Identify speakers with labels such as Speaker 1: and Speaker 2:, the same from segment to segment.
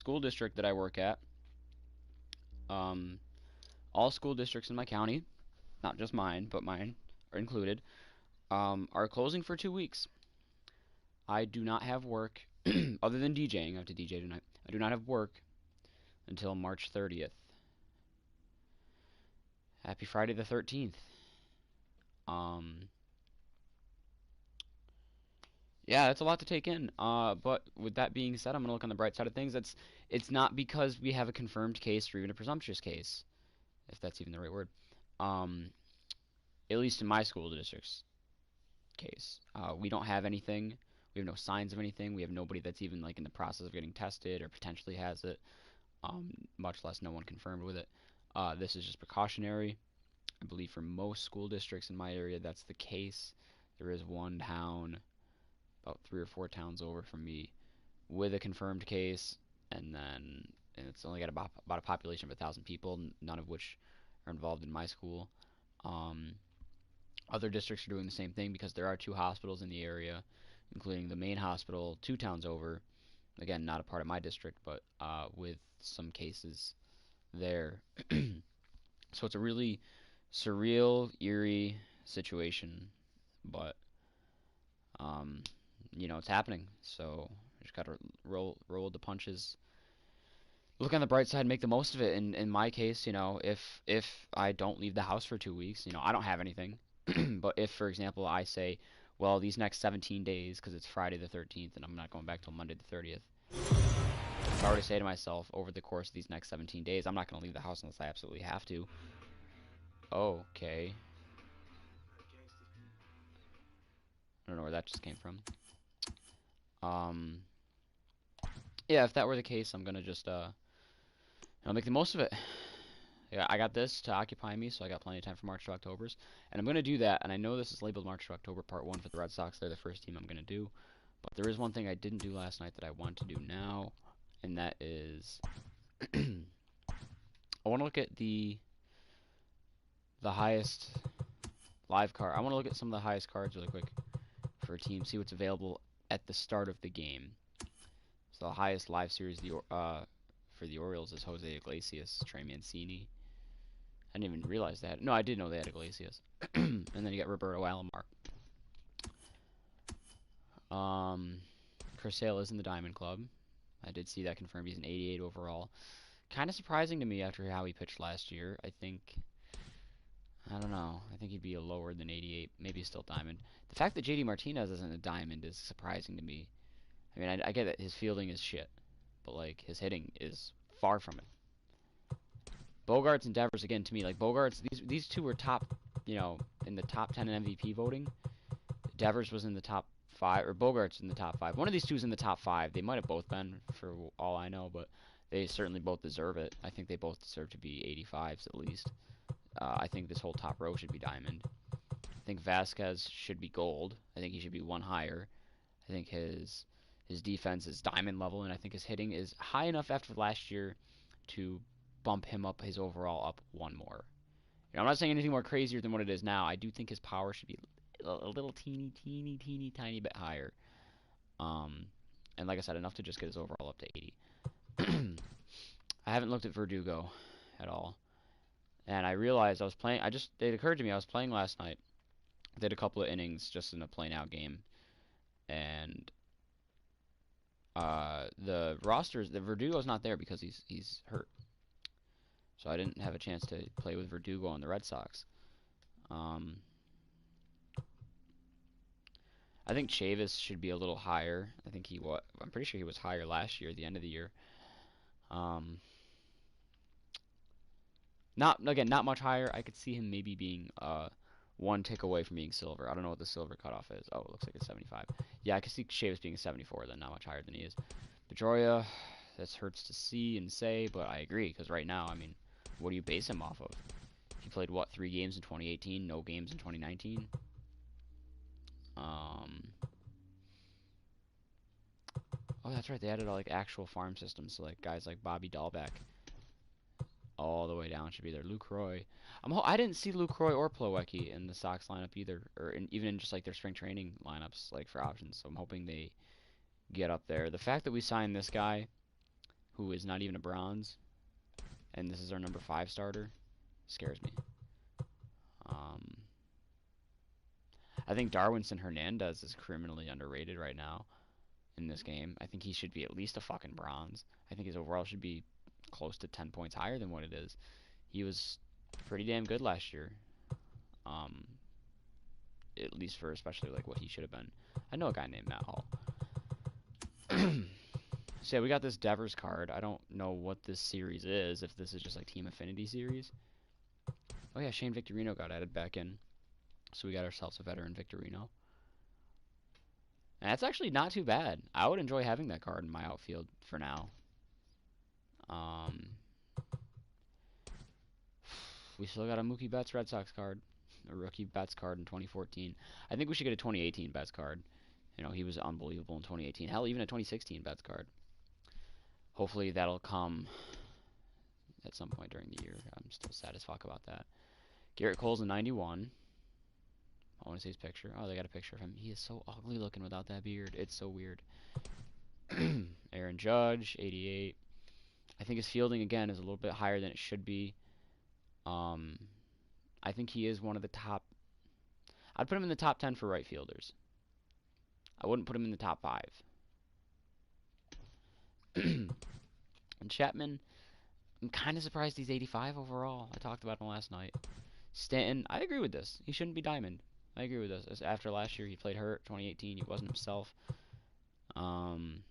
Speaker 1: school district that I work at, um, all school districts in my county, not just mine, but mine are included, are closing for 2 weeks. I do not have work other than DJing. I have to DJ tonight. I do not have work until March 30th. Happy Friday the 13th. Um, yeah, that's a lot to take in. But with that being said, I'm gonna look on the bright side of things. It's not because we have a confirmed case or even a presumptuous case, if that's even the right word. Um, at least in my school district's case, we don't have anything. We have no signs of anything. We have nobody that's even like in the process of getting tested or potentially has it. Much less no one confirmed with it. This is just precautionary. I believe for most school districts in my area, that's the case. There is one town, about 3 or 4 towns over from me, with a confirmed case, and it's only got about a population of 1,000 people, none of which are involved in my school. Um, Other districts are doing the same thing because there are 2 hospitals in the area, including the main hospital 2 towns over. Again, not a part of my district, but with some cases there. So it's a really surreal, eerie situation, but um, it's happening. So I just gotta roll the punches. Look on the bright side, make the most of it. In my case, if I don't leave the house for 2 weeks, I don't have anything. But if, for example, I say, well, these next 17 days, because it's Friday the 13th, and I'm not going back till Monday the 30th. If I were to say to myself, over the course of these next 17 days, I'm not going to leave the house unless I absolutely have to. Okay. I don't know where that just came from. Um, yeah, if that were the case, I'm gonna just I'll make the most of it. Yeah, I got this to occupy me, so I got plenty of time for March to October's, and I'm gonna do that. And I know this is labeled March to October Part 1 for the Red Sox. They're the first team I'm gonna do, but there is one thing I didn't do last night that I want to do now, and that is I want to look at the highest live card. I want to look at some of the highest cards really quick for a team, see what's available at the start of the game. So the highest live series for the Orioles is Jose Iglesias, Trey Mancini. I didn't even realize that. No, I did know they had Iglesias. And then you got Roberto Alomar. Chris Sale is in the Diamond Club. I did see that confirmed. He's an 88 overall. Kind of surprising to me after how he pitched last year. I don't know. I think he'd be a lower than 88. Maybe still Diamond. The fact that JD Martinez isn't a Diamond is surprising to me. I mean, I get that his fielding is shit, but like his hitting is far from it. Bogarts and Devers again to me, like Bogarts, these two were top, in the top 10 in MVP voting. Devers was in the top 5, or Bogarts in the top 5. One of these two is in the top 5. They might have both been, for all I know, but they certainly both deserve it. I think they both deserve to be 85s at least. I think this whole top row should be diamond. I think Vasquez should be gold. I think he should be one higher. I think his defense is diamond level, and I think his hitting is high enough after last year to bump him up his overall up one more. I'm not saying anything more crazier than what it is now. I do think his power should be a little teeny tiny bit higher. Um, and like I said, enough to just get his overall up to 80. I haven't looked at Verdugo at all, and I realized I was playing. It occurred to me I was playing last night. Did a couple of innings just in a plain out game, and the Verdugo's not there because he's hurt. So I didn't have a chance to play with Verdugo on the Red Sox. Um, I think Chavis should be a little higher. I'm pretty sure he was higher last year at the end of the year. Um, not much higher. I could see him maybe being one tick away from being silver. I don't know what the silver cutoff is. Oh, it looks like it's 75. Yeah, I could see Chavis being 74, then not much higher than he is. Pedroia, this hurts to see and say, but I agree because right now, I mean, what do you base him off of? He played what, 3 games in 2018, no games in 2019. Oh, that's right. They added like actual farm systems, so like guys like Bobby Dahlbeck all the way down should be there. Luke Roy. I didn't see Luke Roy or Plawecki in the Sox lineup either, or even in just like their spring training lineups, like for options. So I'm hoping they get up there. The fact that we signed this guy who is not even a bronze, and this is our number 5 starter, scares me. I think Darwinson Hernandez is criminally underrated right now in this game. I think he should be at least a fucking bronze. I think his overall should be close to 10 points higher than what it is. He was pretty damn good last year. Um, at least for especially like what he should have been. I know a guy named Matt Hall. So yeah, we got this Devers card. I don't know what this series is, if this is just like Team Affinity series. Oh yeah, Shane Victorino got added back in. So we got ourselves a veteran Victorino. And that's actually not too bad. I would enjoy having that card in my outfield for now. We still got a Mookie Betts Red Sox card. A rookie Betts card in 2014. I think we should get a 2018 Betts card. You know, he was unbelievable in 2018. Hell, even a 2016 Betts card. Hopefully that'll come at some point during the year. I'm still sad as fuck about that. Garrett Cole's a 91. I want to see his picture. Oh, they got a picture of him. He is so ugly looking without that beard. It's so weird. Aaron Judge, 88. I think his fielding, again, is a little bit higher than it should be. I think he is one of the top... I'd put him in the top 10 for right fielders. I wouldn't put him in the top 5. And Chapman, I'm kind of surprised he's 85 overall. I talked about him last night. Stanton, I agree with this. He shouldn't be diamond. I agree with this. After last year, he played hurt. 2018, he wasn't himself. LeMahieu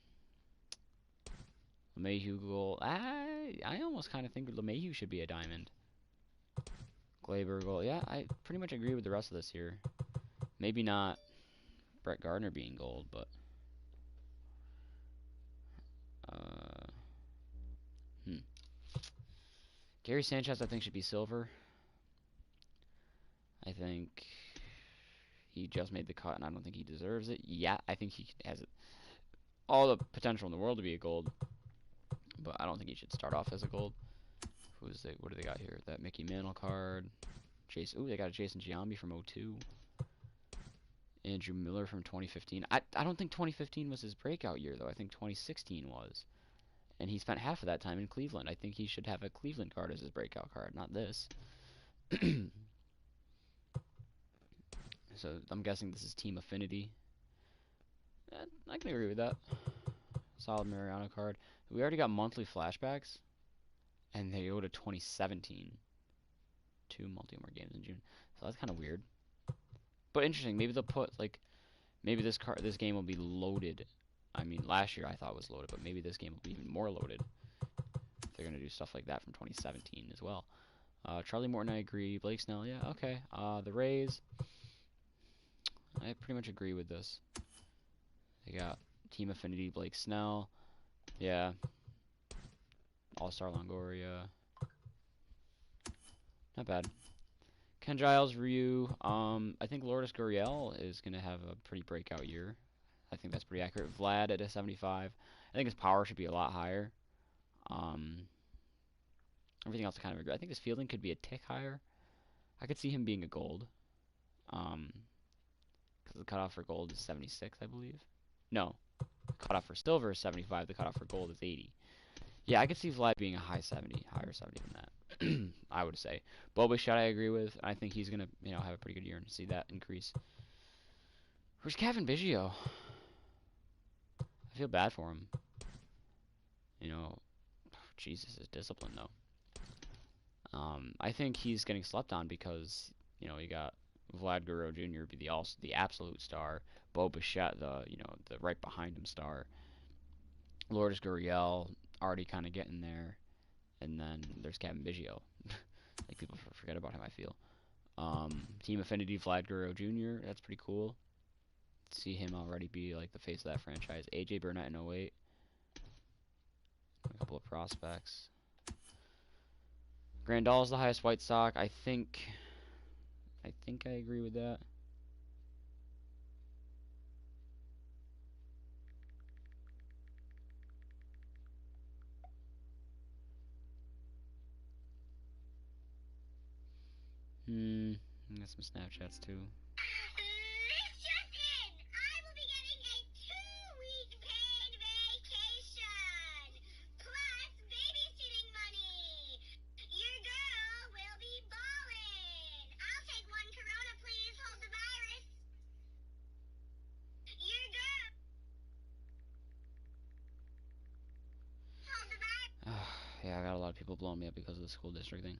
Speaker 1: goal. I almost kind of think LeMahieu should be a diamond. Glaber goal. Yeah, I pretty much agree with the rest of this here. Maybe not Brett Gardner being gold, but... Gary Sanchez, I think, should be silver. I think he just made the cut, and I don't think he deserves it. Yeah, I think he has all the potential in the world to be a gold, but I don't think he should start off as a gold. What do they got here? That Mickey Mantle card. Jason. Ooh, they got a Jason Giambi from 02. Andrew Miller from 2015. I don't think 2015 was his breakout year, though. I think 2016 was. And he spent half of that time in Cleveland. I think he should have a Cleveland card as his breakout card, not this. So I'm guessing this is Team Affinity. I can agree with that. Solid Mariano card. We already got monthly flashbacks. And they go to 2017. 2 multi-more games in June. So that's kind of weird. But interesting. Maybe they'll put, like... Maybe this game will be loaded. I mean, last year I thought it was loaded, but maybe this game will be even more loaded. If they're going to do stuff like that from 2017 as well. Charlie Morton, I agree. Blake Snell, yeah, okay. The Rays... I pretty much agree with this. They got Team Affinity, Blake Snell. Yeah. All-Star Longoria. Not bad. Ken Giles, Ryu. I think Lourdes Gurriel is going to have a pretty breakout year. I think that's pretty accurate. Vlad at a 75. I think his power should be a lot higher. Everything else I kind of agree. I think his fielding could be a tick higher. I could see him being a gold. Because the cutoff for gold is 76, I believe. No. The cutoff for silver is 75. The cutoff for gold is 80. Yeah, I could see Vlad being a high 70, higher 70 than that. I would say. Bo Bichette, I agree with. I think he's going to, have a pretty good year and see that increase. Where's Kevin Biggio? I feel bad for him. Jesus, his discipline, though. I think he's getting slept on because, you got Vlad Guerrero Jr. be the absolute star. Bo Bichette, the right behind him star. Lourdes Gurriel already kind of getting there. And then there's Kevin Biggio. Like, people forget about him, I feel. Team Affinity, Vlad Guerrero Jr., that's pretty cool. See him already be, like, the face of that franchise. AJ Burnett in 08. A couple of prospects. Grandal's the highest White Sox. I think I agree with that. Got some Snapchats too. Yeah, I got a lot of people blowing me up because of the school district thing.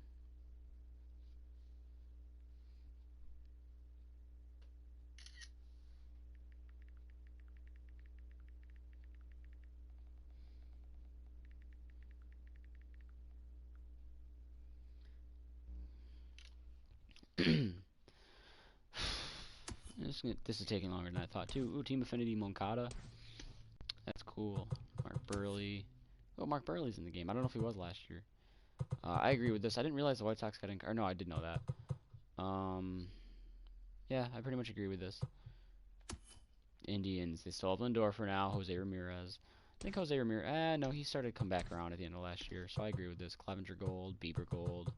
Speaker 1: This is taking longer than I thought too. Ooh, Team Affinity Moncada. That's cool. Mark Burley. Oh, Mark Burley's in the game. I don't know if he was last year. I agree with this. I didn't realize the White Sox got in. Or no, I did know that. Yeah, I pretty much agree with this. Indians. They still have Lindor for now. Jose Ramirez. I think Jose Ramirez. No, he started to come back around at the end of last year. So I agree with this. Clevenger Gold, Bieber Gold,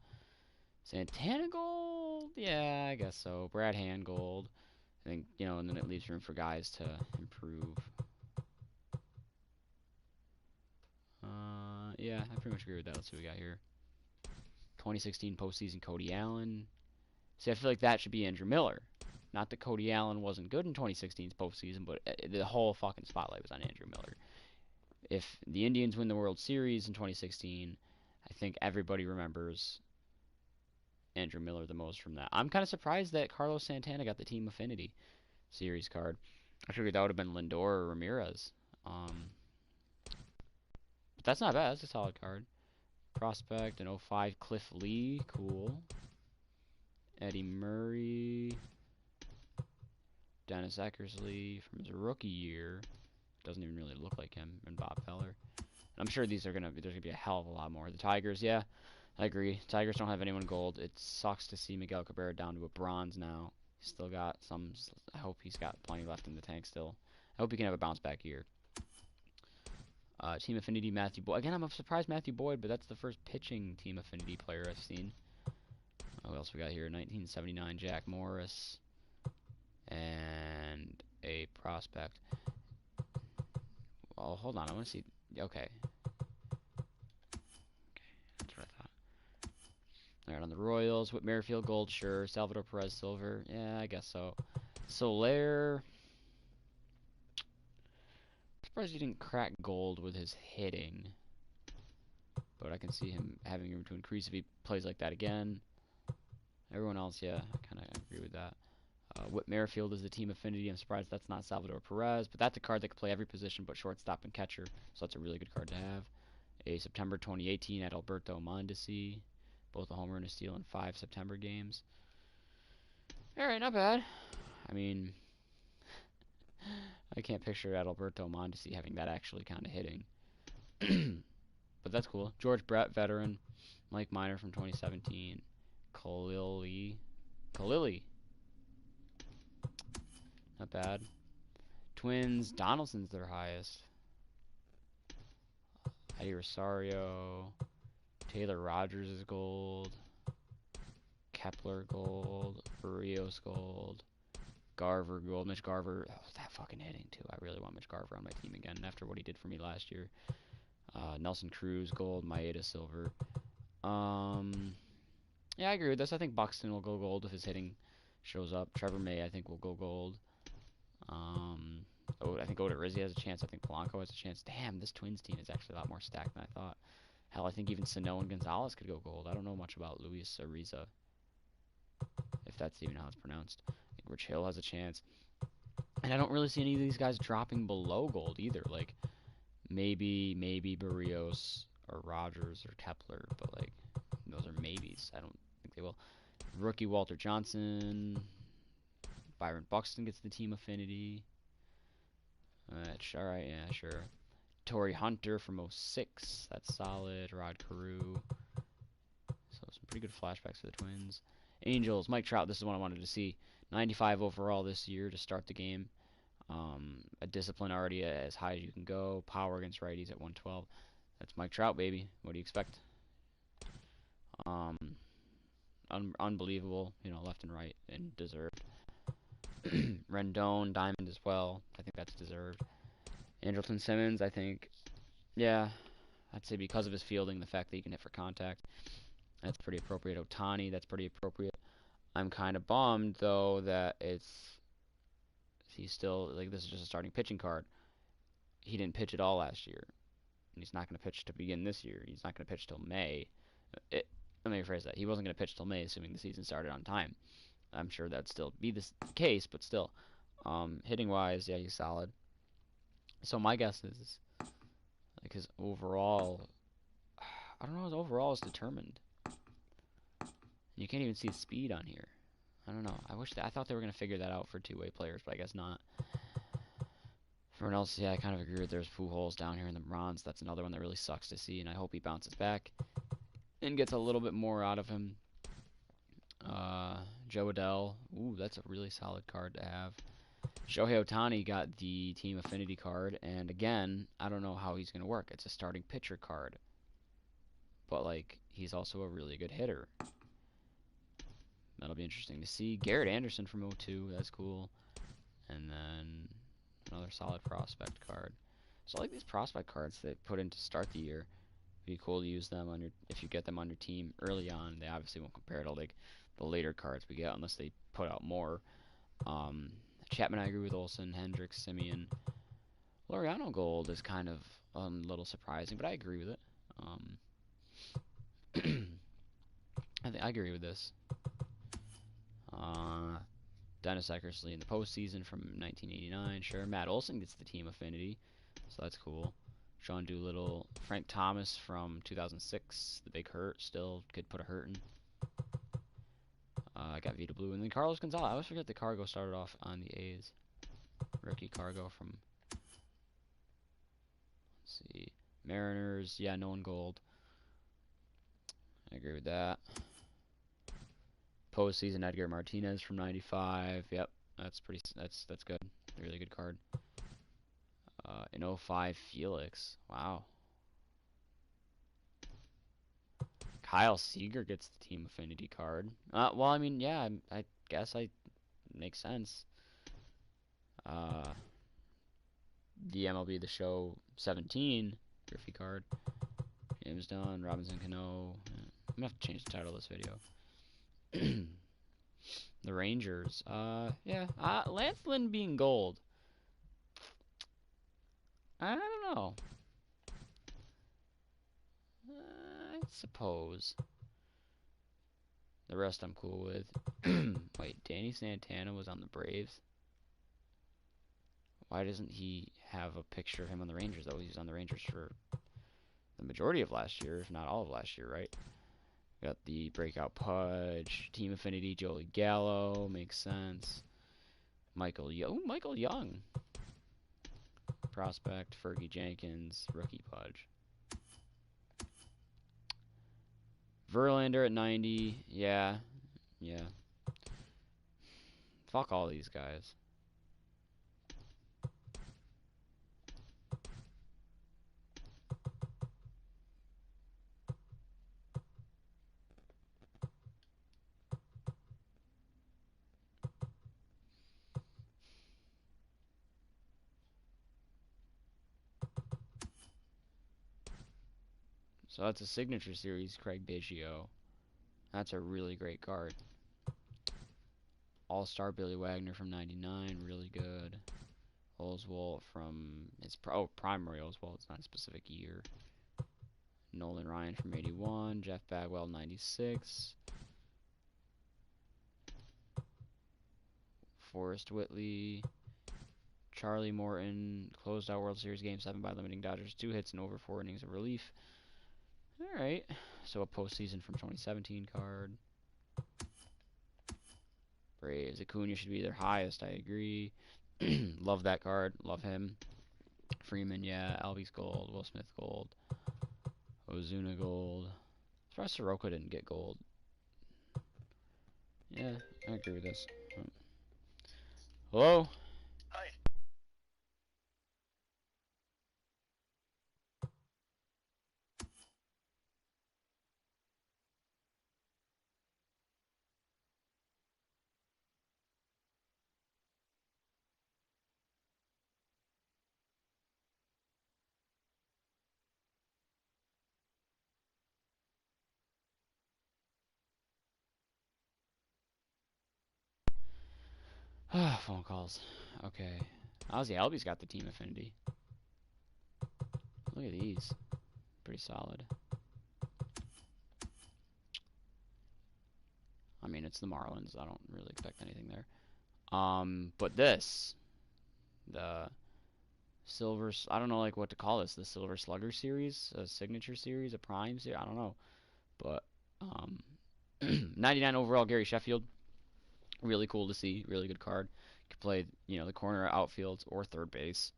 Speaker 1: Santana Gold. Yeah, I guess so. Brad Hand Gold. I think, and then it leaves room for guys to improve. Yeah, I pretty much agree with that. Let's see what we got here. 2016 postseason, Cody Allen. See, I feel like that should be Andrew Miller. Not that Cody Allen wasn't good in 2016's postseason, but the whole fucking spotlight was on Andrew Miller. If the Indians win the World Series in 2016, I think everybody remembers Andrew Miller the most from that. I'm kind of surprised that Carlos Santana got the Team Affinity Series card. I figured that would have been Lindor or Ramirez. But that's not bad. That's a solid card. Prospect, an 05 Cliff Lee. Cool. Eddie Murray. Dennis Eckersley from his rookie year. Doesn't even really look like him. And Bob Feller. I'm sure there's gonna be a hell of a lot more. The Tigers, yeah, I agree. Tigers don't have anyone gold. It sucks to see Miguel Cabrera down to a bronze now. He's still got some. I hope he's got plenty left in the tank still. I hope he can have a bounce back year. Team Affinity Matthew Boyd. Again, I'm surprised Matthew Boyd, but that's the first pitching Team Affinity player I've seen. What else we got here? 1979 Jack Morris. And a prospect. Oh, hold on. I want to see. Okay. That's what I thought. Alright, on the Royals. Whit Merrifield Gold, sure. Salvador Perez Silver. Yeah, I guess so. Soler. Surprised he didn't crack gold with his hitting. But I can see him having room to increase if he plays like that again. Everyone else, yeah, I kind of agree with that. Whit Merrifield is the Team Affinity. I'm surprised that's not Salvador Perez, but that's a card that can play every position but shortstop and catcher, so that's a really good card to have. A September 2018 Adalberto Mondesi, both a homer and a steal in 5 September games. All right, not bad. I mean, I can't picture Adalberto Mondesi having that actually kind of hitting. But that's cool. George Brett, veteran. Mike Minor from 2017. Khalili. Not bad. Twins. Donaldson's their highest. Eddie Rosario. Taylor Rogers is gold. Kepler gold. Barrios gold. Garver gold. Mitch Garver. Oh, that fucking hitting, too. I really want Mitch Garver on my team again after what he did for me last year. Nelson Cruz gold. Maeda silver. Yeah, I agree with this. I think Buxton will go gold if his hitting shows up. Trevor May, I think, will go gold. I think Oda Rizzi has a chance. I think Polanco has a chance. Damn, this Twins team is actually a lot more stacked than I thought. Hell, I think even Sano and Gonzalez could go gold. I don't know much about Luis Ariza, if that's even how it's pronounced. I think Rich Hill has a chance. And I don't really see any of these guys dropping below gold either. Like, maybe Barrios or Rogers or Kepler, but, like, those are maybes. I don't think they will. Rookie Walter Johnson. Byron Buxton gets the Team Affinity. Alright, yeah, sure. Torrey Hunter from 06. That's solid. Rod Carew. So some pretty good flashbacks for the Twins. Angels. Mike Trout. This is one I wanted to see. 95 overall this year to start the game. A discipline already as high as you can go. Power against righties at 112. That's Mike Trout, baby. What do you expect? Unbelievable. Left and right and deserved. Rendon, Diamond as well. I think that's deserved. Andrelton Simmons, I think, yeah, I'd say because of his fielding, the fact that he can hit for contact, that's pretty appropriate. Otani, that's pretty appropriate. I'm kind of bummed, though, that he's still, like, this is just a starting pitching card. He didn't pitch at all last year. and he's not going to pitch to begin this year. He's not going to pitch till May. Let me rephrase that. He wasn't going to pitch till May, assuming the season started on time. I'm sure that'd still be the case, but still. Hitting wise, yeah, he's solid. So my guess is, like, his overall, I don't know, his overall is determined. You can't even see the speed on here. I don't know. I thought they were gonna figure that out for two-way players, but I guess not. Everyone else, yeah, I kind of agree with there's Pujols down here in the bronze. That's another one that really sucks to see, and I hope he bounces back and gets a little bit more out of him. Joe Adell, ooh, that's a really solid card to have. Shohei Ohtani got the team affinity card, and again, I don't know how he's gonna work. It's a starting pitcher card, but like he's also a really good hitter. That'll be interesting to see. Garrett Anderson from 02, that's cool. And then another solid prospect card. So I like these prospect cards they put in to start the year. It'd be cool to use them on your if you get them on your team early on. They obviously won't compare to like the later cards we get unless they put out more. Um, Chapman, I agree with Olsen, Hendricks, Simeon. Laureano Gold is kind of a little surprising, but I agree with it. I agree with this. Dennis Eckersley in the postseason from 1989. Sure, Matt Olson gets the team affinity, so that's cool. Sean Doolittle, Frank Thomas from 2006, the big hurt, still could put a hurt in. I got Vita Blue, and then Carlos Gonzalez. I always forget the Cargo started off on the A's. Rookie Cargo from, let's see, Mariners. Yeah, Nolan Gold. I agree with that. Postseason Edgar Martinez from 95. Yep, that's good. A really good card. In 05 Felix. Wow. Kyle Seager gets the team affinity card. Well, I mean, yeah, I guess I makes sense. The MLB The Show 17 Griffey card. James Dunn, Robinson Cano. I'm gonna have to change the title of this video. The Rangers. Yeah. Lance Lynn being gold. I don't know. I suppose. The rest I'm cool with. Wait, Danny Santana was on the Braves. Why doesn't he have a picture of him on the Rangers, though? He was on the Rangers for the majority of last year, if not all of last year, right? Got the Breakout Pudge, Team Affinity, Joey Gallo, makes sense. Michael Young. Prospect, Fergie Jenkins, Rookie Pudge. Verlander at 90, yeah. Fuck all these guys. So that's a signature series, Craig Biggio. That's a really great card. All-Star Billy Wagner from 99, really good. Oswalt from his primary Oswalt, it's not a specific year. Nolan Ryan from 81, Jeff Bagwell 96. Forrest Whitley, Charlie Morton, closed out World Series Game 7 by limiting Dodgers 2 hits and over 4 innings of relief. Alright, so a postseason from 2017 card. Braves, Acuna should be their highest, I agree. Love that card, love him. Freeman, yeah, Albies gold, Will Smith gold, Ozuna gold. As far as Soroka didn't get gold. Yeah, I agree with this. Hello? Phone calls. Okay. Ozzy Albies got the team affinity. Look at these. Pretty solid. I mean, it's the Marlins. I don't really expect anything there. But this, the Silver, I don't know like what to call this. The Silver Slugger series, a signature series, a prime series. I don't know. But 99 overall Gary Sheffield. Really cool to see. Really good card. Could play, the corner, outfield, or third base.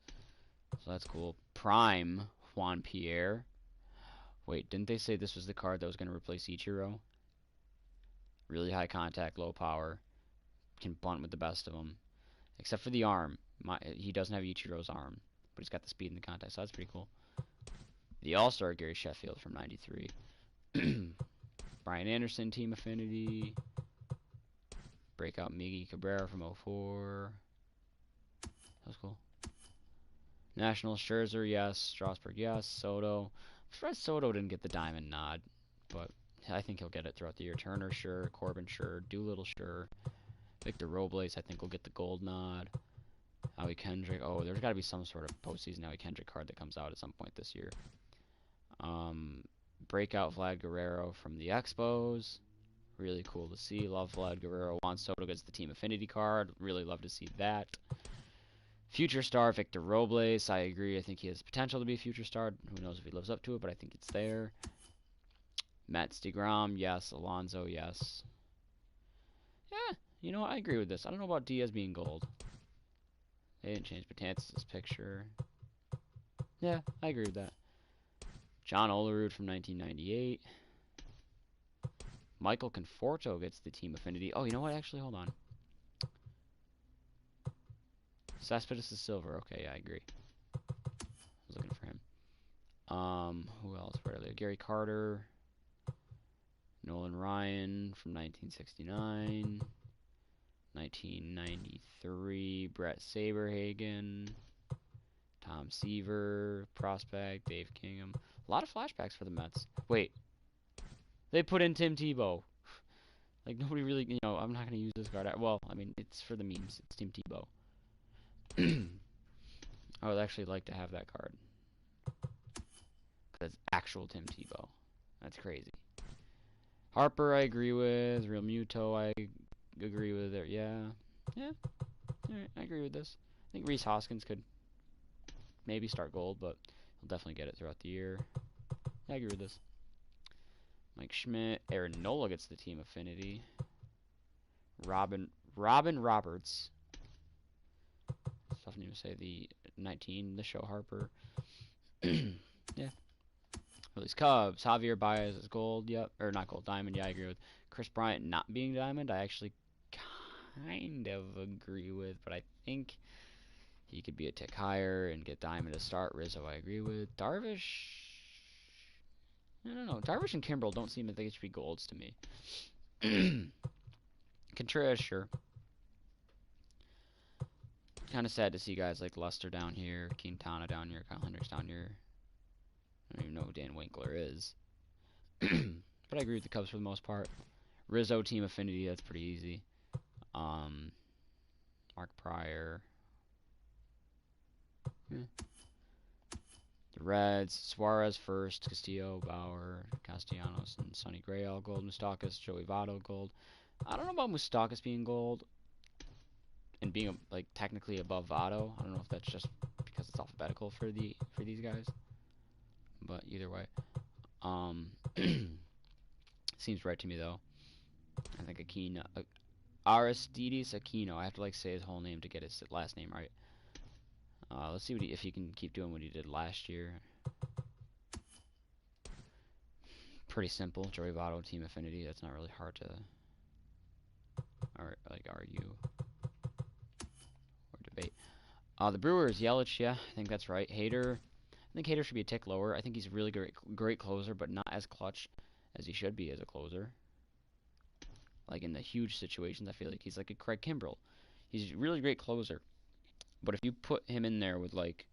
Speaker 1: So that's cool. Prime Juan Pierre. Wait, didn't they say this was the card that was going to replace Ichiro? Really high contact, low power. Can bunt with the best of them. Except for the arm. He doesn't have Ichiro's arm. But he's got the speed and the contact, so that's pretty cool. The All-Star Gary Sheffield from 93. Brian Anderson, Team Affinity. Breakout Miggy Cabrera from 04. That was cool. National Scherzer, yes. Strasburg, yes. Soto. I'm surprised Soto didn't get the diamond nod, but I think he'll get it throughout the year. Turner, sure. Corbin, sure. Doolittle, sure. Victor Robles, I think, will get the gold nod. Howie Kendrick. Oh, there's got to be some sort of postseason Howie Kendrick card that comes out at some point this year. Breakout Vlad Guerrero from the Expos. Really cool to see. Love Vlad Guerrero. Juan Soto gets the Team Affinity card. Really love to see that. Future star Victor Robles. I agree. I think he has potential to be a future star. Who knows if he lives up to it, but I think it's there. Mets DeGrom, yes. Alonso, yes. Yeah, you know what? I agree with this. I don't know about Diaz being gold. They didn't change Betances' picture. Yeah, I agree with that. John Olerud from 1998. Michael Conforto gets the Team Affinity. Oh, you know what? Actually, hold on. Cespedes is silver. Okay, yeah, I agree. I was looking for him. Who else? Where are they? Gary Carter. Nolan Ryan from 1969. 1993. Brett Saberhagen. Tom Seaver. Prospect. Dave Kingham. A lot of flashbacks for the Mets. Wait. They put in Tim Tebow. Like, nobody really, I'm not going to use this card. Well, I mean, it's for the memes. It's Tim Tebow. I would actually like to have that card. Because it's actual Tim Tebow. That's crazy. Harper, I agree with. Real Muto, I agree with it. Yeah. Yeah. Alright, I agree with this. I think Reese Hoskins could maybe start gold, but he'll definitely get it throughout the year. I agree with this. Mike Schmidt. Aaron Nola gets the Team Affinity. Robin Roberts. Stuff need to say the 19, the show Harper. Yeah. Release Cubs. Javier Baez is gold. Yep. Or not gold. Diamond. Yeah, I agree with. Chris Bryant not being diamond, I actually kind of agree with, but I think he could be a tick higher and get diamond to start. Rizzo, I agree with. Darvish. I don't know. Darvish and Kimbrel don't seem to think it should be golds to me. Contreras, sure. Kind of sad to see guys like Lester down here, Quintana down here, Kyle Hendricks down here. I don't even know who Dan Winkler is. But I agree with the Cubs for the most part. Rizzo, Team Affinity, that's pretty easy. Mark Pryor. Yeah. The Reds, Suarez first, Castillo, Bauer, Castellanos, and Sonny Gray all gold. Moustakas, Joey Votto gold. I don't know about Moustakas being gold and being like technically above Votto. I don't know if that's just because it's alphabetical for these guys. But either way, seems right to me though. I think Aquino, Aristides Aquino. I have to like say his whole name to get his last name right. Let's see if he can keep doing what he did last year. Pretty simple. Joey Votto, Team Affinity. That's not really hard to argue or debate. The Brewers, Yelich. Yeah, I think that's right. Hader. I think Hader should be a tick lower. I think he's a really great closer, but not as clutch as he should be as a closer. Like in the huge situations, I feel like he's like a Craig Kimbrel. He's a really great closer. But if you put him in there with like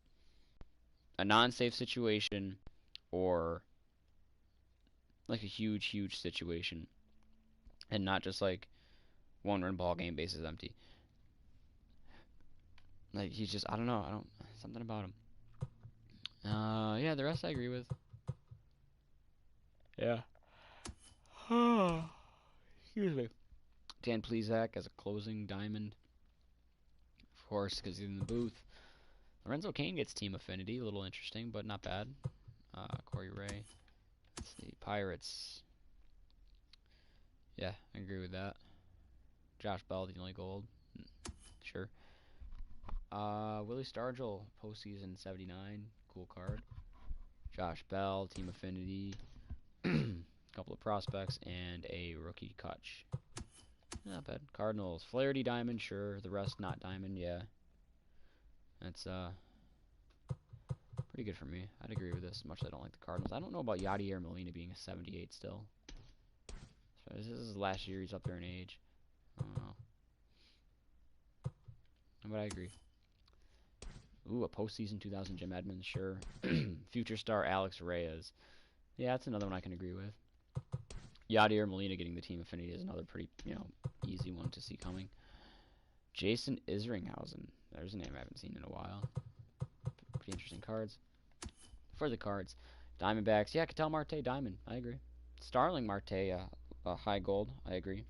Speaker 1: a non-safe situation or like a huge situation and not just like one-run ball game, bases empty. Like he's just, I don't know, something about him. Yeah, the rest I agree with. Yeah. Excuse me. Dan Plesac as a closing diamond. Of course, because he's in the booth. Lorenzo Cain gets team affinity. A little interesting, but not bad. Corey Ray. Let's see. Pirates. Yeah, I agree with that. Josh Bell, the only gold. Sure. Willie Stargell, postseason 79. Cool card. Josh Bell, team affinity. Couple of prospects, and a rookie Kutch. Not bad. Cardinals. Flaherty diamond, sure. The rest not diamond, yeah. That's pretty good for me. I'd agree with this as much as I don't like the Cardinals. I don't know about Yadier Molina being a 78 still. So this is his last year. He's up there in age. I don't know. But I agree. Ooh, a postseason 2000 Jim Edmonds, sure. Future star Alex Reyes. Yeah, that's another one I can agree with. Yadier Molina getting the team affinity is another pretty, easy one to see coming. Jason Isringhausen. There's a name I haven't seen in a while. Pretty interesting cards. For the cards, Diamondbacks. Yeah, Ketel Marte, diamond. I agree. Starling Marte, high gold. I agree.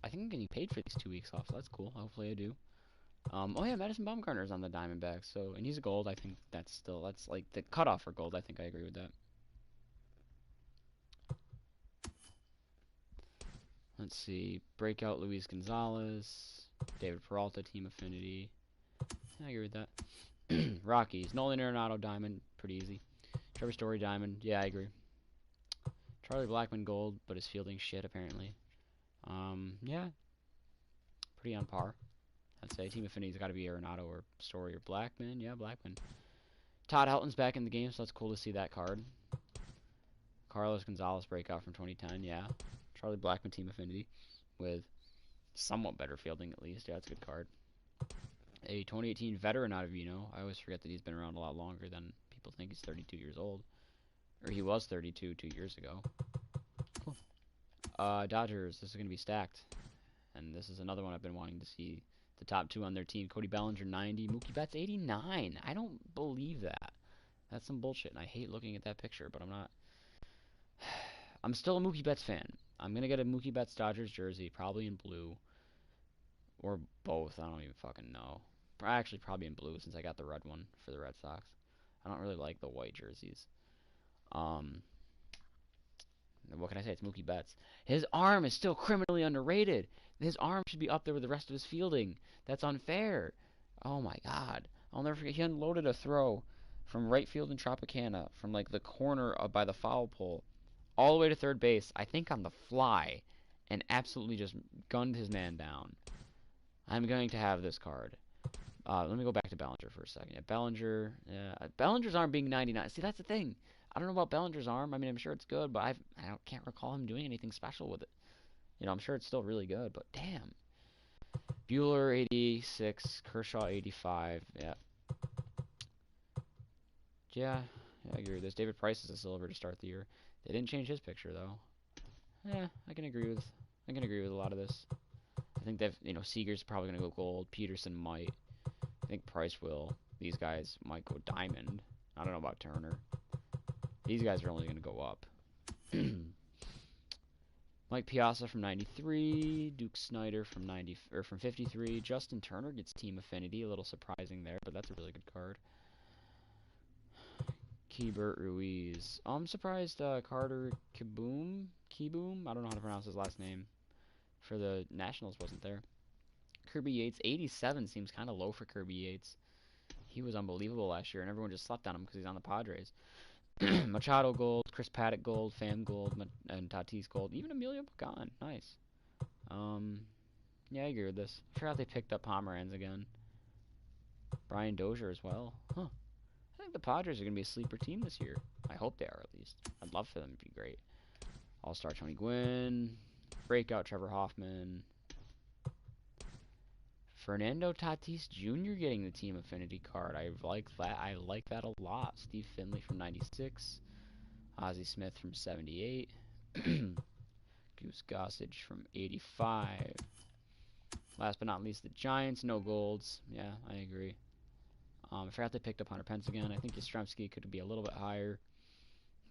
Speaker 1: I think I'm getting paid for these 2 weeks off, so that's cool. Hopefully I do. Oh yeah, Madison Bumgarner's on the Diamondbacks, so and he's a gold. I think that's like the cutoff for gold. I think I agree with that. Let's see, breakout Luis Gonzalez, David Peralta, team affinity. I agree with that. Rockies, Nolan Arenado diamond, pretty easy. Trevor Story diamond, yeah, I agree. Charlie Blackmon gold, but his fielding shit apparently. Yeah, pretty on par. I'd say team affinity's got to be Arenado or Story or Blackmon. Yeah, Blackmon. Todd Helton's back in the game, so that's cool to see that card. Carlos Gonzalez breakout from 2010. Yeah, Charlie Blackmon team affinity with somewhat better fielding at least. Yeah, that's a good card. A 2018 veteran out of I always forget that he's been around a lot longer than people think. He's 32 years old, or he was 32 2 years ago. Cool. Dodgers. This is gonna be stacked, and this is another one I've been wanting to see. The top two on their team: Cody Bellinger 90, Mookie Betts 89. I don't believe that. That's some bullshit, and I hate looking at that picture, but I'm not. I'm still a Mookie Betts fan. I'm gonna get a Mookie Betts Dodgers jersey, probably in blue, or both. I don't even fucking know. Actually, probably in blue since I got the red one for the Red Sox. I don't really like the white jerseys. Um, what can I say? It's Mookie Betts. His arm is still criminally underrated. His arm should be up there with the rest of his fielding. That's unfair. Oh my God. I'll never forget. He unloaded a throw from right field in Tropicana from like the corner by the foul pole all the way to third base, I think on the fly, and absolutely just gunned his man down. I'm going to have this card. Let me go back to Bellinger for a second. Yeah, Bellinger. Yeah, Bellinger's arm being 99. See, that's the thing. I don't know about Bellinger's arm. I mean, I'm sure it's good, but can't recall him doing anything special with it. I'm sure it's still really good, but damn. Bueller 86, Kershaw 85. Yeah. Yeah, I agree with this. David Price is a silver to start the year. They didn't change his picture though. Yeah, I can agree with a lot of this. I think that Seager's probably gonna go gold. Peterson might. I think Price will. These guys might go diamond. I don't know about Turner. These guys are only gonna go up. Mike Piazza from 93, Duke Snyder from 53. Justin Turner gets team affinity, a little surprising there, but that's a really good card. Keibert Ruiz. I'm surprised Carter Kieboom, I don't know how to pronounce his last name, for the Nationals wasn't there. Kirby Yates, 87 seems kind of low for Kirby Yates. He was unbelievable last year, and everyone just slept on him because he's on the Padres. Machado gold, Chris Paddock gold, Pham gold, and Tatis gold. Even Emilio Pagan, nice. Yeah, I agree with this. I forgot they picked up Pomeranz again. Brian Dozier as well. Huh. I think the Padres are going to be a sleeper team this year. I hope they are, at least. I'd love for them to be great. All-Star Tony Gwynn. Breakout Trevor Hoffman. Fernando Tatis Jr. getting the team affinity card. I like that. I like that a lot. Steve Finley from 96. Ozzie Smith from 78. Goose Gossage from 85. Last but not least, the Giants. No golds. Yeah, I agree. I forgot they picked up Hunter Pence again. I think Yastrzemski could be a little bit higher,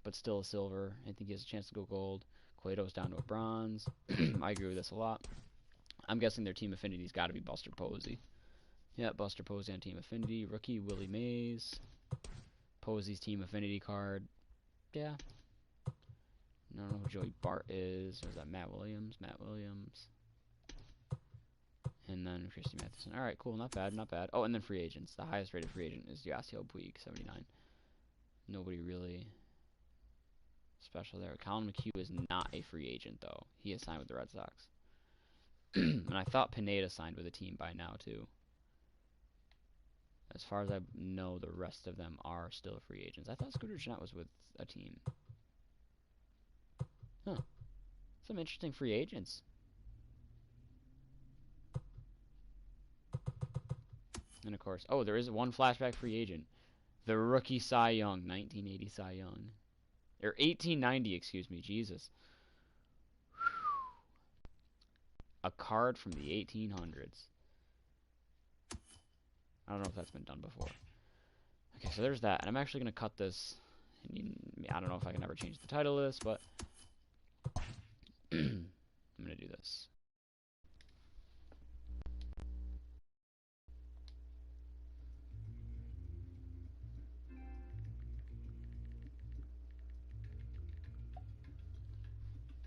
Speaker 1: but still a silver. I think he has a chance to go gold. Cueto's down to a bronze. I agree with this a lot. I'm guessing their team affinity's got to be Buster Posey. Yeah, Buster Posey on team affinity. Rookie Willie Mays. Posey's team affinity card. Yeah. I don't know who Joey Bart is. Or is that Matt Williams? Matt Williams. And then Christy Matheson. Alright, cool. Not bad, not bad. Oh, and then free agents. The highest rated free agent is Yasiel Puig, 79. Nobody really special there. Colin McHugh is not a free agent, though. He is signed with the Red Sox. And I thought Pineda signed with a team by now, too. As far as I know, the rest of them are still free agents. I thought Scooter Gennett was with a team. Huh. Some interesting free agents. And of course, oh, there is one flashback free agent. The rookie Cy Young, 1980 Cy Young. Or 1890, excuse me, Jesus. A card from the 1800s. I don't know if that's been done before. Okay, so there's that. And I'm actually going to cut this. I don't know if I can ever change the title of this, but I'm going to do this.